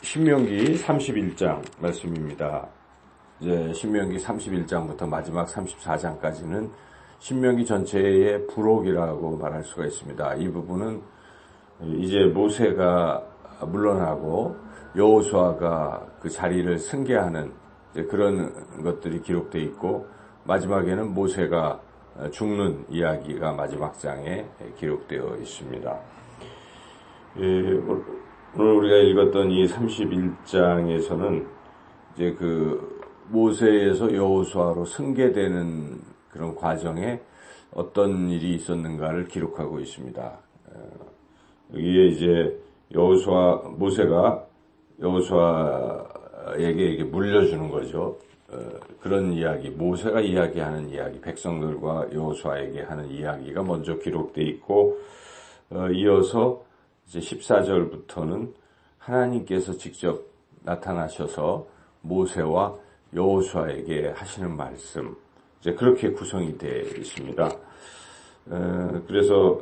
신명기 31장 말씀입니다. 이제 신명기 31장부터 마지막 34장까지는 신명기 전체의 부록이라고 말할 수가 있습니다. 이 부분은 이제 모세가 물러나고 여호수아가 그 자리를 승계하는 그런 것들이 기록되어 있고, 마지막에는 모세가 죽는 이야기가 마지막 장에 기록되어 있습니다. 오늘 우리가 읽었던 이 31장에서는 이제 그 모세에서 여호수아로 승계되는 그런 과정에 어떤 일이 있었는가를 기록하고 있습니다. 여기에 이제 모세가 여호수아에게 물려주는 거죠. 그런 이야기, 모세가 이야기하는 이야기, 백성들과 여호수아에게 하는 이야기가 먼저 기록되어 있고, 이어서 이제 14절부터는 하나님께서 직접 나타나셔서 모세와 여호수아에게 하시는 말씀, 이제 그렇게 구성이 되어 있습니다. 그래서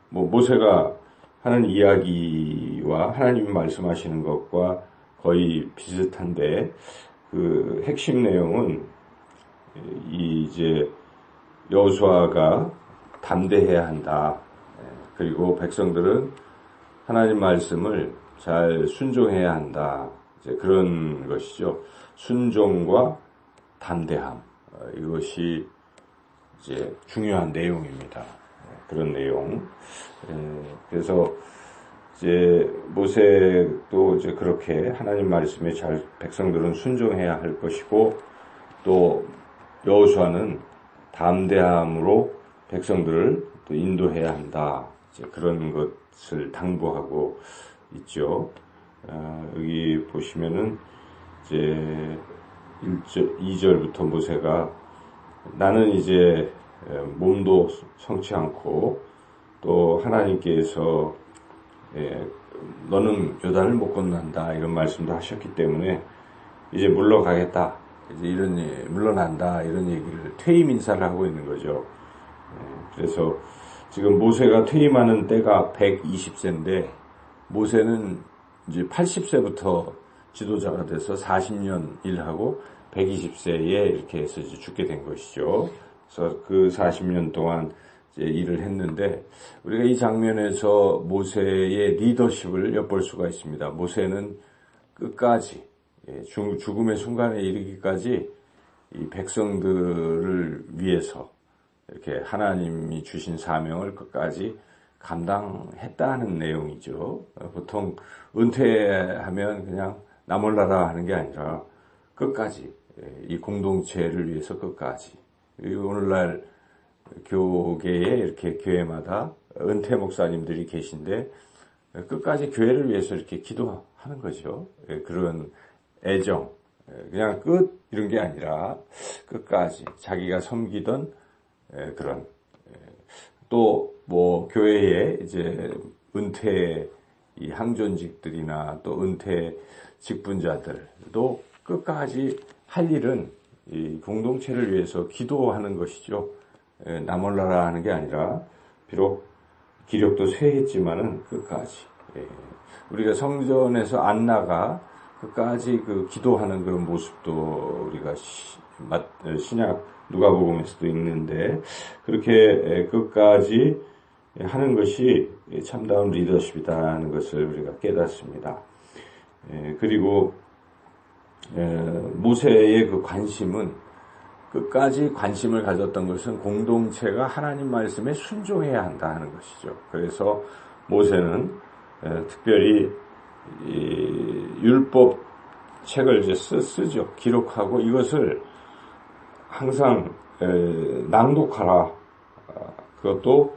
모세가 하는 이야기와 하나님이 말씀하시는 것과 거의 비슷한데, 그 핵심 내용은 이제 여호수아가 담대해야 한다. 그리고 백성들은 하나님 말씀을 잘 순종해야 한다. 이제 그런 것이죠. 순종과 담대함. 이것이 이제 중요한 내용입니다. 그런 내용. 그래서 이제 모세도 이제 그렇게 하나님 말씀에 잘 백성들은 순종해야 할 것이고, 또 여호수아는 담대함으로 백성들을 또 인도해야 한다. 이제 그런 것을 당부하고 있죠. 여기 보시면은 이제 2절부터 모세가 나는 이제 몸도 성치 않고 또 하나님께서 너는 요단을 못 건넌다 이런 말씀도 하셨기 때문에 이제 물러가겠다, 이제 물러난다 이런 얘기를 퇴임 인사를 하고 있는 거죠. 그래서 지금 모세가 퇴임하는 때가 120세인데 모세는 이제 80세부터 지도자가 돼서 40년 일하고 120세에 이렇게 해서 이제 죽게 된 것이죠. 그래서 그 40년 동안 이제 일을 했는데, 우리가 이 장면에서 모세의 리더십을 엿볼 수가 있습니다. 모세는 끝까지 죽음의 순간에 이르기까지 이 백성들을 위해서 이렇게 하나님이 주신 사명을 끝까지 감당했다는 내용이죠. 보통 은퇴하면 그냥 나 몰라라 하는 게 아니라 끝까지 이 공동체를 위해서 끝까지. 오늘날 교계에 이렇게 교회마다 은퇴 목사님들이 계신데 끝까지 교회를 위해서 이렇게 기도하는 거죠. 그런 애정, 그냥 끝 이런 게 아니라 끝까지 자기가 섬기던 그런, 또 교회에 이제 은퇴 이 항존직들이나 또 은퇴 직분자들도 끝까지 할 일은 이 공동체를 위해서 기도하는 것이죠. 나 몰라라 하는 게 아니라, 비록 기력도 쇠했지만은 끝까지. 우리가 성전에서 안 나가 끝까지 기도하는 그런 모습도 우리가 신약 누가복음에서도 있는데, 그렇게 끝까지 하는 것이 참다운 리더십이다는 것을 우리가 깨닫습니다. 그리고 모세의 그 관심은, 끝까지 관심을 가졌던 것은 공동체가 하나님 말씀에 순종해야 한다 하는 것이죠. 그래서 모세는 특별히 율법 책을 이제 쓰죠. 기록하고 이것을 항상 낭독하라. 그것도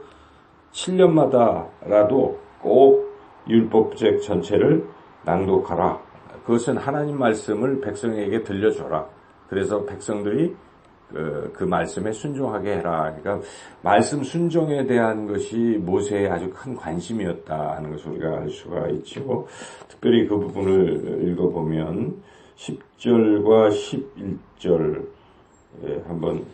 7년마다라도 꼭 율법책 전체를 낭독하라. 그것은 하나님 말씀을 백성에게 들려줘라. 그래서 백성들이 그 말씀에 순종하게 해라. 그러니까 말씀 순종에 대한 것이 모세의 아주 큰 관심이었다 하는 것을 우리가 알 수가 있죠. 특별히 그 부분을 읽어보면 10절과 11절 한번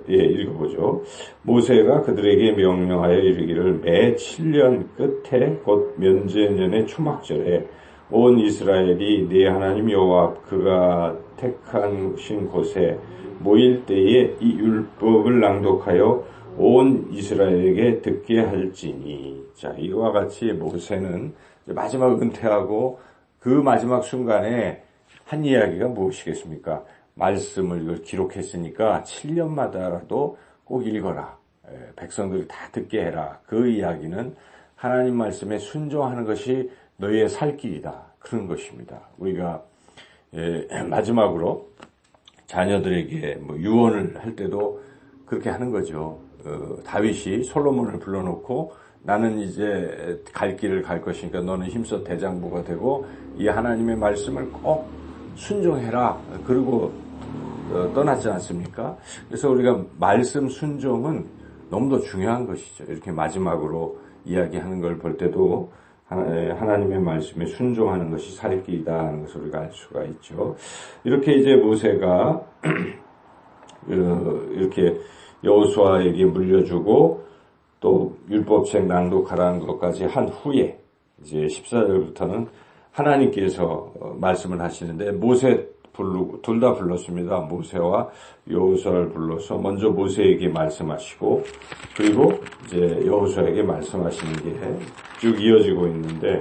읽어보죠. 모세가 그들에게 명령하여 이르기를 매 7년 끝에 곧 면제년의 초막절에 온 이스라엘이 네 하나님 여호와 앞 그가 택하신 곳에 모일 때에 이 율법을 낭독하여 온 이스라엘에게 듣게 할지니. 자, 이와 같이 모세는 마지막 은퇴하고 그 마지막 순간에 한 이야기가 무엇이겠습니까? 말씀을 이걸 기록했으니까 7년마다라도 꼭 읽어라. 백성들이 다 듣게 해라. 그 이야기는 하나님 말씀에 순종하는 것이 너희의 살 길이다. 그런 것입니다. 우리가 마지막으로 자녀들에게 유언을 할 때도 그렇게 하는 거죠. 다윗이 솔로몬을 불러놓고 나는 이제 갈 길을 갈 것이니까 너는 힘써 대장부가 되고 이 하나님의 말씀을 꼭 순종해라. 그리고 떠났지 않습니까? 그래서 우리가 말씀 순종은 너무도 중요한 것이죠. 이렇게 마지막으로 이야기하는 걸 볼 때도 하나님의 말씀에 순종하는 것이 살 길이다 하는 것을 우리가 알 수가 있죠. 이렇게 이제 모세가 이렇게 여호수아에게 물려주고 또 율법책 낭독하라는 것까지 한 후에 이제 14절부터는 하나님께서 말씀을 하시는데 모세 부르고 둘 다 불렀습니다. 모세와 여호수아를 불러서 먼저 모세에게 말씀하시고 그리고 이제 여호수아에게 말씀하시는 게 쭉 이어지고 있는데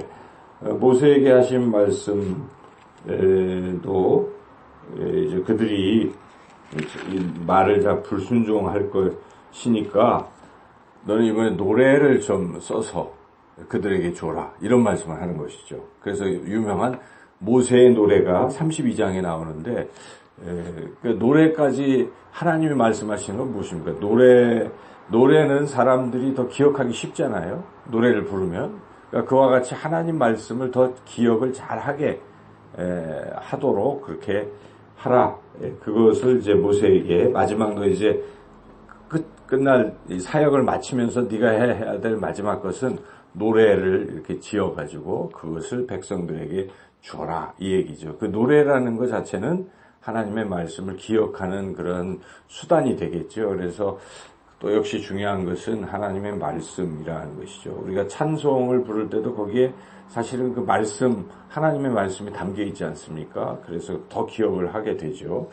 모세에게 하신 말씀도 이제 그들이 말을 다 불순종할 것이니까 너는 이번에 노래를 좀 써서 그들에게 줘라. 이런 말씀을 하는 것이죠. 그래서 유명한 모세의 노래가 32장에 나오는데 그 노래까지 하나님이 말씀하시는 건 무엇입니까? 노래는 사람들이 더 기억하기 쉽잖아요. 노래를 부르면. 그러니까 그와 같이 하나님 말씀을 더 기억을 잘하게 하도록 그렇게 하라. 그것을 이제 모세에게 마지막 너 이제 끝날 사역을 마치면서 네가 해야 될 마지막 것은 노래를 이렇게 지어가지고 그것을 백성들에게 줘라 이 얘기죠. 그 노래라는 것 자체는 하나님의 말씀을 기억하는 그런 수단이 되겠죠. 그래서 또 역시 중요한 것은 하나님의 말씀이라는 것이죠. 우리가 찬송을 부를 때도 거기에 사실은 그 말씀, 하나님의 말씀이 담겨 있지 않습니까? 그래서 더 기억을 하게 되죠.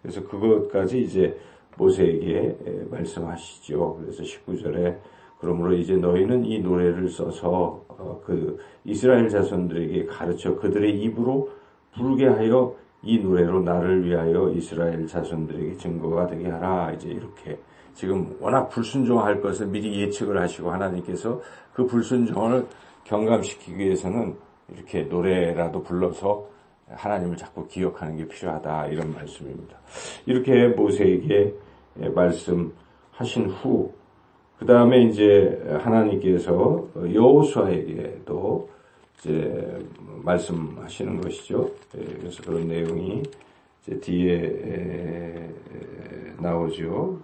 그래서 그것까지 이제 모세에게 말씀하시죠. 그래서 19절에 그러므로 이제 너희는 이 노래를 써서 그 이스라엘 자손들에게 가르쳐 그들의 입으로 부르게 하여 이 노래로 나를 위하여 이스라엘 자손들에게 증거가 되게 하라. 이제 이렇게 지금 워낙 불순종할 것을 미리 예측을 하시고 하나님께서 그 불순종을 경감시키기 위해서는 이렇게 노래라도 불러서 하나님을 자꾸 기억하는 게 필요하다. 이런 말씀입니다. 이렇게 모세에게 말씀하신 후 그 다음에 이제 하나님께서 여호수아에게도 이제 말씀하시는 것이죠. 그래서 그런 내용이 이제 뒤에 나오죠.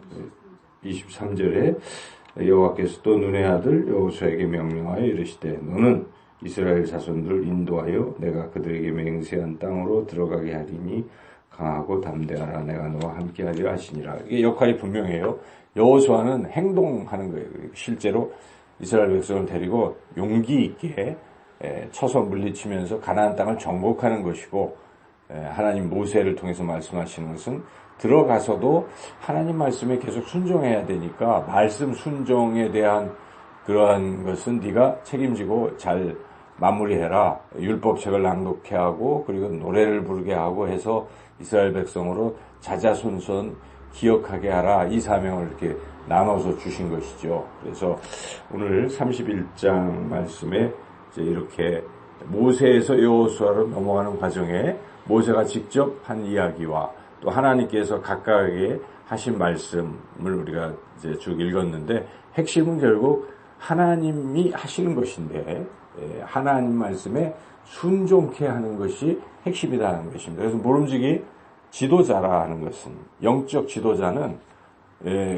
23절에 여호와께서 또 눈의 아들 여호수아에게 명령하여 이르시되 너는 이스라엘 자손들을 인도하여 내가 그들에게 맹세한 땅으로 들어가게 하리니 강하고 담대하라. 내가 너와 함께하리라 하시니라. 이게 역할이 분명해요. 여호수아는 행동하는 거예요. 실제로 이스라엘 백성을 데리고 용기 있게 쳐서 물리치면서 가나안 땅을 정복하는 것이고 하나님 모세를 통해서 말씀하시는 것은 들어가서도 하나님 말씀에 계속 순종해야 되니까 말씀 순종에 대한 그러한 것은 네가 책임지고 잘 마무리해라. 율법책을 낭독해 하고 그리고 노래를 부르게 하고 해서 이스라엘 백성으로 자자손손 기억하게 하라. 이 사명을 이렇게 나눠서 주신 것이죠. 그래서 오늘 31장 말씀에 이제 이렇게 모세에서 여호수아로 넘어가는 과정에 모세가 직접 한 이야기와 또 하나님께서 각각에게 하신 말씀을 우리가 이제 쭉 읽었는데 핵심은 결국 하나님이 하시는 것인데 하나님 말씀에 순종케 하는 것이 핵심이라는 것입니다. 그래서 모름지기 지도자라 하는 것은 영적 지도자는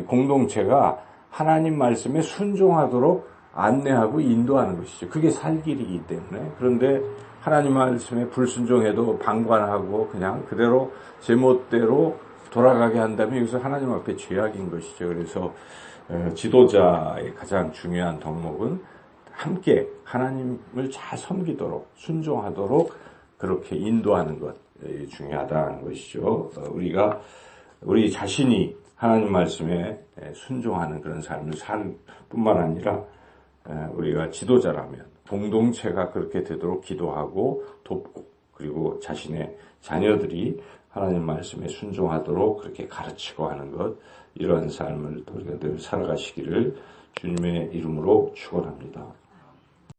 공동체가 하나님 말씀에 순종하도록 안내하고 인도하는 것이죠. 그게 살 길이기 때문에. 그런데 하나님 말씀에 불순종해도 방관하고 그냥 그대로 제멋대로 돌아가게 한다면 여기서 하나님 앞에 죄악인 것이죠. 그래서 지도자의 가장 중요한 덕목은 함께 하나님을 잘 섬기도록 순종하도록 그렇게 인도하는 것 중요하다는 것이죠. 우리 자신이 하나님 말씀에 순종하는 그런 삶을 살 뿐만 아니라 우리가 지도자라면 공동체가 그렇게 되도록 기도하고 돕고 그리고 자신의 자녀들이 하나님 말씀에 순종하도록 그렇게 가르치고 하는 것, 이러한 삶을 우리가 늘 살아가시기를 주님의 이름으로 축원합니다.